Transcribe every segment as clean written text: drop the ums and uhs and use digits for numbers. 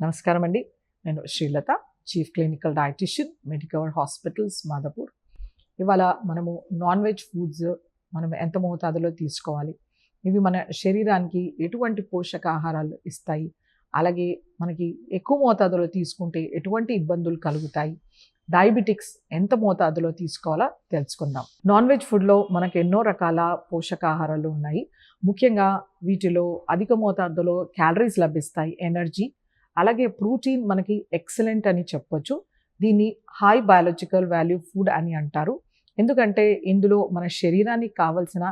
నమస్కారం అండి. నేను Srilatha, chief clinical dietitian, Medicover hospitals, Madhapur. ఇవాళ మనము నాన్ వెజ్ ఫుడ్స్ మనం ఎంత మోతాదులో తీసుకోవాలి, ఇవి మన శరీరానికి ఎటువంటి పోషకాహారాలు ఇస్తాయి, అలాగే మనకి ఎక్కువ మోతాదులో తీసుకుంటే ఎటువంటి ఇబ్బందులు కలుగుతాయి, డయాబెటిక్స్ ఎంత మోతాదులో తీసుకోవాలో తెలుసుకుందాం. నాన్ వెజ్ ఫుడ్లో మనకు ఎన్నో రకాల పోషకాహారాలు ఉన్నాయి. ముఖ్యంగా వీటిలో అధిక మోతాదులో క్యాలరీస్ లభిస్తాయి, ఎనర్జీ, అలాగే ప్రోటీన్ మనకి ఎక్సలెంట్ అని చెప్పొచ్చు. దీన్ని హై బయాలజికల్ వాల్యూ ఫుడ్ అని అంటారు. ఎందుకంటే ఇందులో మన శరీరానికి కావలసిన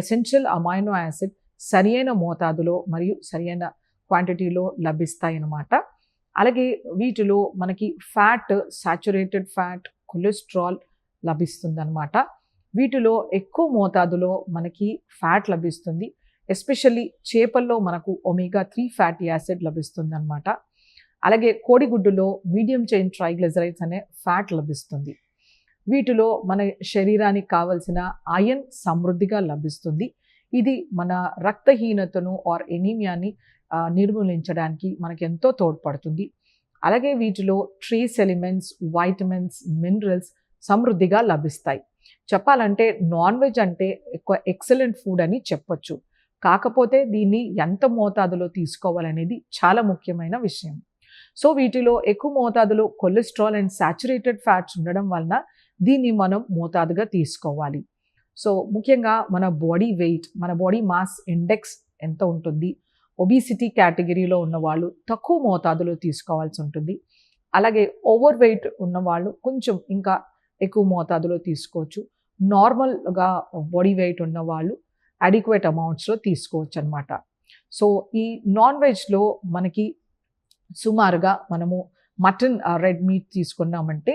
ఎసెన్షియల్ అమైనో యాసిడ్ సరియైన మోతాదులో మరియు సరియైన క్వాంటిటీలో లభిస్తాయి అన్నమాట. అలాగే వీటిలో మనకి ఫ్యాట్, సాచురేటెడ్ ఫ్యాట్, కొలెస్ట్రాల్ లభిస్తుంది అనమాట. వీటిలో ఎక్కువ మోతాదులో మనకి ఫ్యాట్ లభిస్తుంది. ఎస్పెషల్లీ చేపల్లో మనకు ఒమేగా 3 ఫ్యాటీ యాసిడ్ లభిస్తుంది అనమాట. అలాగే కోడిగుడ్డులో మీడియం చైన్ ట్రైగ్లిజరైడ్స్ అనే ఫ్యాట్ లభిస్తుంది. వీటిలో మన శరీరానికి కావలసిన ఐరన్ సమృద్ధిగా లభిస్తుంది. ఇది మన రక్తహీనతను ఆర్ ఎనీమియాని నిర్మూలించడానికి మనకి ఎంతో తోడ్పడుతుంది. అలాగే వీటిలో ట్రేస్ ఎలిమెంట్స్, వైటమిన్స్, మినరల్స్ సమృద్ధిగా లభిస్తాయి. చెప్పాలంటే నాన్ వెజ్ అంటే ఎక్కువ ఎక్సలెంట్ ఫుడ్ అని చెప్పొచ్చు. కాకపోతే దీన్ని ఎంత మోతాదులో తీసుకోవాలనేది చాలా ముఖ్యమైన విషయం. సో వీటిలో ఎక్కువ మోతాదులో కొలెస్ట్రాల్ అండ్ సాచురేటెడ్ ఫ్యాట్స్ ఉండడం వలన దీన్ని మనం మోతాదుగా తీసుకోవాలి. సో ముఖ్యంగా మన బాడీ వెయిట్, మన బాడీ మాస్ ఇండెక్స్ ఎంత ఉంటుంది, ఒబిసిటీ కేటగిరీలో ఉన్నవాళ్ళు తక్కువ మోతాదులో తీసుకోవాల్సి ఉంటుంది. అలాగే ఓవర్ వెయిట్ ఉన్నవాళ్ళు కొంచెం ఇంకా ఎక్కువ మోతాదులో తీసుకోవచ్చు. నార్మల్గా బాడీ వెయిట్ ఉన్నవాళ్ళు అడిక్వేట్ అమౌంట్స్లో తీసుకోవచ్చు అనమాట. సో ఈ నాన్ వెజ్లో మనకి సుమారుగా మనము మటన్, రెడ్ మీట్ తీసుకున్నామంటే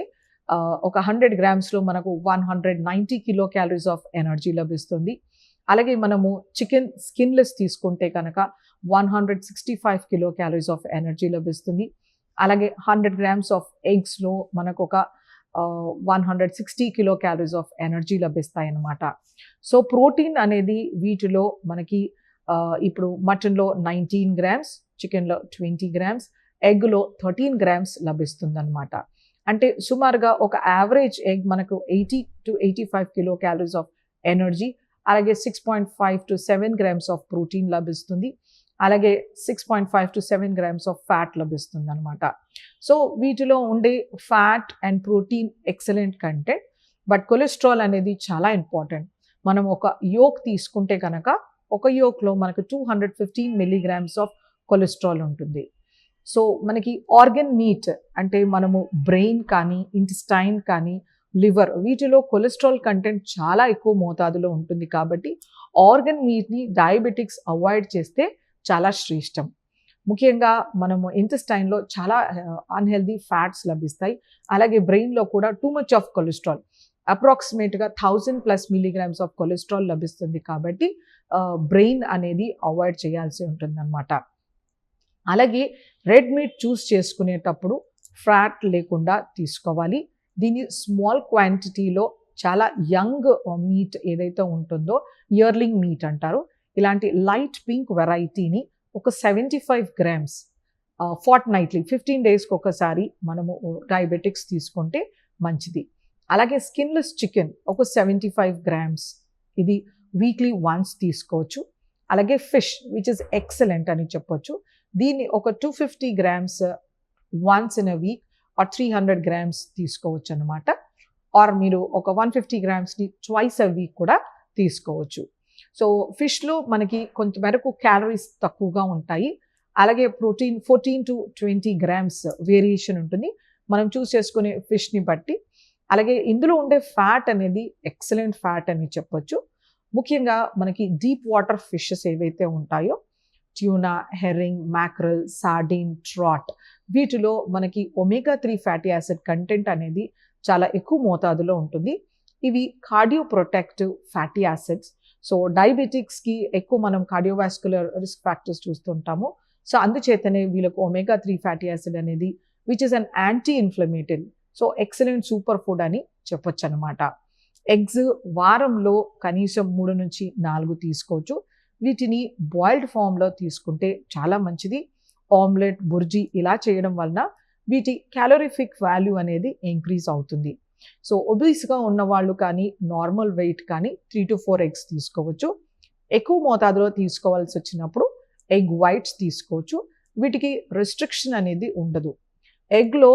ఒక 100 గ్రామ్స్లో మనకు 190 కిలో క్యాలరీస్ ఆఫ్ ఎనర్జీ లభిస్తుంది. అలాగే మనము చికెన్ స్కిన్లెస్ తీసుకుంటే కనుక 165 కిలో క్యాలరీస్ ఆఫ్ ఎనర్జీ లభిస్తుంది. అలాగే 100 గ్రామ్స్ ఆఫ్ ఎగ్స్లో మనకు ఒక 160 కిలో క్యాలరీస్ ఆఫ్ ఎనర్జీ లభిస్తాయి అన్నమాట. సో ప్రోటీన్ అనేది వీటిలో మనకి ఇప్పుడు మటన్లో 19 గ్రామ్స్, చికెన్లో 20 గ్రామ్స్, ఎగ్లో 13 గ్రామ్స్ లభిస్తుంది అనమాట. అంటే సుమారుగా ఒక యావరేజ్ ఎగ్ మనకు 80 to 85 kilo calories of energy, అలాగే 6.5 to 7 గ్రామ్స్ ఆఫ్ ప్రోటీన్ లభిస్తుంది. అలాగే 6.5 to 7 గ్రామ్స్ ఆఫ్ ఫ్యాట్ లభిస్తుంది అనమాట. సో వీటిలో ఉండే fat and protein excellent content, but cholesterol అనేది చాలా ఇంపార్టెంట్. మనం ఒక యోక్ తీసుకుంటే కనుక ఒక యోక్లో మనకు 215 మిల్లీగ్రామ్స్ ఆఫ్ కొలెస్ట్రాల్ ఉంటుంది. సో మనకి ఆర్గన్ మీట్ అంటే మనము బ్రెయిన్ కానీ, ఇంటెస్టైన్ కానీ, లివర్, వీటిలో కొలెస్ట్రాల్ కంటెంట్ చాలా ఎక్కువ మోతాదులో ఉంటుంది. కాబట్టి ఆర్గన్ మీట్ని డయాబెటిక్స్ అవాయిడ్ చేస్తే చాలా శ్రేష్టం. ముఖ్యంగా మనము ఇంటెస్టైన్లో చాలా అన్హెల్దీ ఫ్యాట్స్ లభిస్తాయి. అలాగే బ్రెయిన్లో కూడా టూ మచ్ ఆఫ్ కొలెస్ట్రాల్, అప్రాక్సిమేట్గా 1000+ మిల్లీగ్రామ్స్ ఆఫ్ కొలెస్ట్రాల్ లభిస్తుంది. కాబట్టి బ్రెయిన్ అనేది అవాయిడ్ చేయాల్సి ఉంటుంది అన్నమాట. అలాగే రెడ్ మీట్ చూస్ చేసుకునేటప్పుడు ఫ్యాట్ లేకుండా తీసుకోవాలి. దీన్ని స్మాల్ క్వాంటిటీలో చాలా యంగ్ మీట్ ఏదైతే ఉంటుందో ఇయర్లింగ్ మీట్ అంటారు. ఇలాంటి లైట్ పింక్ వెరైటీని ఒక 75 గ్రామ్స్ ఫార్ట్నైట్లీ 15 డేస్కి ఒకసారి మనము డయాబెటిక్స్ తీసుకుంటే మంచిది. అలాగే స్కిన్లెస్ చికెన్ ఒక 75 గ్రామ్స్, ఇది వీక్లీ వన్స్ తీసుకోవచ్చు. అలాగే ఫిష్ విచ్ ఇస్ ఎక్సలెంట్ అని చెప్పొచ్చు. దీన్ని ఒక 250 grams once in a week or 300 grams తీసుకోవచ్చు అనమాట. ఆర్ మీరు ఒక 150 గ్రామ్స్ని ట్వైస్ అ వీక్ కూడా తీసుకోవచ్చు. సో ఫిష్లో మనకి కొంతమేరకు క్యాలరీస్ తక్కువగా ఉంటాయి. అలాగే ప్రోటీన్ 14 to 20 గ్రామ్స్ వేరియేషన్ ఉంటుంది మనం చూస్ చేసుకునే ఫిష్ని బట్టి. అలాగే ఇందులో ఉండే ఫ్యాట్ అనేది ఎక్సలెంట్ ఫ్యాట్ అని చెప్పొచ్చు. ముఖ్యంగా మనకి డీప్ వాటర్ ఫిషెస్ ఏవైతే ఉంటాయో ట్యూనా, హెరింగ్, మ్యాక్రల్, సార్డిన్, ట్రాట్, వీటిలో మనకి ఒమేగా 3 ఫ్యాటీ యాసిడ్ కంటెంట్ అనేది చాలా ఎక్కువ మోతాదులో ఉంటుంది. ఇవి cardio protective fatty acids. So డయాబెటిక్స్కి ఎక్కువ మనం కార్డియోవాస్కులర్ రిస్క్ ఫ్యాక్టర్స్ చూస్తుంటాము. సో అందుచేతనే వీళ్ళకు ఒమేగా 3 ఫ్యాటీ యాసిడ్ అనేది which is an anti inflammatory, so excellent super food అని చెప్పొచ్చు అనమాట. ఎగ్స్ వారంలో కనీసం 3 నుంచి 4 తీసుకోవచ్చు. వీటిని బాయిల్డ్ ఫామ్లో తీసుకుంటే చాలా మంచిది. ఆమ్లెట్, బుర్జీ ఇలా చేయడం వలన వీటి క్యాలోరిఫిక్ వాల్యూ అనేది ఇంక్రీజ్ అవుతుంది. సో ఒబీస్గా ఉన్న వాళ్ళు కానీ నార్మల్ వెయిట్ కానీ 3 to 4 ఎగ్స్ తీసుకోవచ్చు. ఎక్కువ మోతాదులో తీసుకోవాల్సి వచ్చినప్పుడు ఎగ్ వైట్స్ తీసుకోవచ్చు. వీటికి రెస్ట్రిక్షన్ అనేది ఉండదు. ఎగ్లో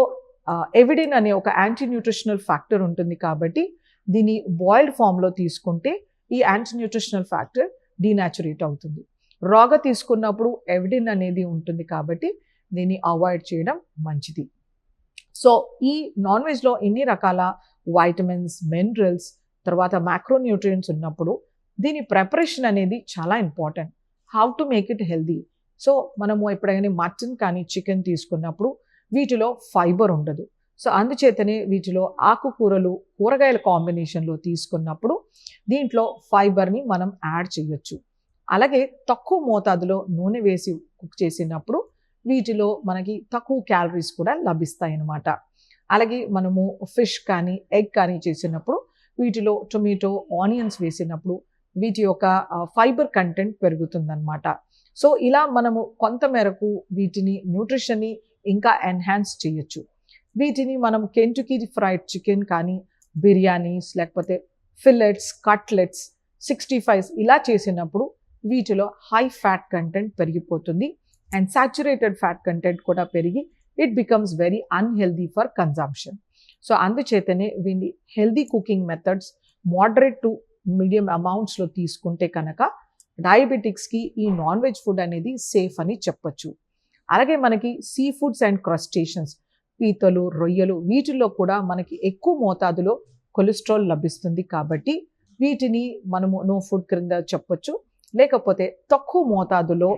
ఎవిడిన్ అనే ఒక యాంటీ న్యూట్రిషనల్ ఫ్యాక్టర్ ఉంటుంది కాబట్టి దీన్ని బాయిల్డ్ ఫామ్లో తీసుకుంటే ఈ యాంటీ న్యూట్రిషనల్ ఫ్యాక్టర్ డీనాచురేట్ అవుతుంది. రాగా తీసుకున్నప్పుడు ఎవిడిన్ అనేది ఉంటుంది కాబట్టి దీన్ని అవాయిడ్ చేయడం మంచిది. సో ఈ నాన్ వెజ్లో ఇన్ని రకాల వైటమిన్స్, మినరల్స్, తర్వాత మ్యాక్రోన్యూట్రియంట్స్ ఉన్నప్పుడు దీని ప్రిపరేషన్ అనేది చాలా important. How to make it healthy. So మనము ఎప్పుడైనా మటన్ కానీ చికెన్ తీసుకున్నప్పుడు వీటిలో ఫైబర్ ఉండదు. సో అందుచేతనే వీటిలో ఆకుకూరలు, కూరగాయల కాంబినేషన్లో తీసుకున్నప్పుడు దీంట్లో ఫైబర్ని మనం యాడ్ చేయొచ్చు. అలాగే తక్కువ మోతాదులో నూనె వేసి కుక్ చేసినప్పుడు వీటిలో మనకి తక్కువ క్యాలరీస్ కూడా లభిస్తాయి అన్నమాట. అలాగే మనము ఫిష్ కానీ ఎగ్ కానీ చేసినప్పుడు వీటిలో టొమాటో, ఆనియన్స్ వేసినప్పుడు వీటి యొక్క ఫైబర్ కంటెంట్ పెరుగుతుందన్నమాట. సో ఇలా మనము కొంత మేరకు వీటిని న్యూట్రిషన్ని ఇంకా ఎన్హాన్స్ చేయొచ్చు. వీటిని మనం కెంటుకీ ఫ్రైడ్ చికెన్ కానీ, బిర్యానీస్, లేకపోతే ఫిల్లెట్స్, కట్లెట్స్, 65s ఇలా చేసినప్పుడు వీటిలో హై ఫ్యాట్ కంటెంట్ పెరిగిపోతుంది అండ్ సాచురేటెడ్ ఫ్యాట్ కంటెంట్ కూడా పెరిగి it becomes very unhealthy for consumption. So అందుచేతనే వీటి healthy cooking methods moderate to medium అమౌంట్స్లో తీసుకుంటే కనుక డయాబెటిక్స్కి ఈ నాన్ వెజ్ ఫుడ్ అనేది సేఫ్ అని చెప్పచ్చు. అలాగే మనకి సీ ఫుడ్స్ అండ్ క్రస్టేషన్స్, పీతలు, రొయ్యలు వీటిల్లో కూడా మనకి ఎక్కువ మోతాదులో కొలెస్ట్రాల్ లభిస్తుంది కాబట్టి వీటిని మనము నో ఫుడ్ క్రింద చెప్పొచ్చు. లేకపోతే తక్కువ మోతాదులో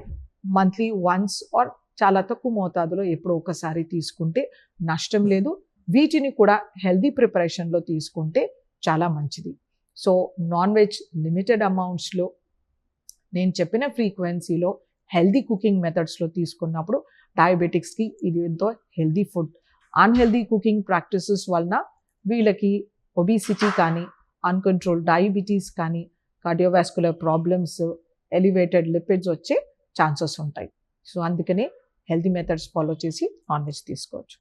మంత్లీ వన్స్ ఆర్ చాలా తక్కువ మోతాదులో ఎప్పుడో ఒకసారి తీసుకుంటే నష్టం లేదు. వీటిని కూడా హెల్దీ ప్రిపరేషన్లో తీసుకుంటే చాలా మంచిది. సో నాన్ వెజ్ లిమిటెడ్ అమౌంట్స్లో నేను చెప్పిన ఫ్రీక్వెన్సీలో హెల్దీ కుకింగ్ మెథడ్స్లో తీసుకున్నప్పుడు డయాబెటిక్స్కి ఇది ఎంతో healthy food. Unhealthy cooking practices వలన వీళ్ళకి ఒబిసిటీ కానీ, అన్కంట్రోల్ డయాబెటీస్ కానీ, కార్డియోవాస్కులర్ ప్రాబ్లమ్స్, ఎలివేటెడ్ లిపిడ్స్ వచ్చే ఛాన్సెస్ ఉంటాయి. సో అందుకనే హెల్దీ మెథడ్స్ ఫాలో చేసి నాన్ వెజ్ తీసుకోవచ్చు.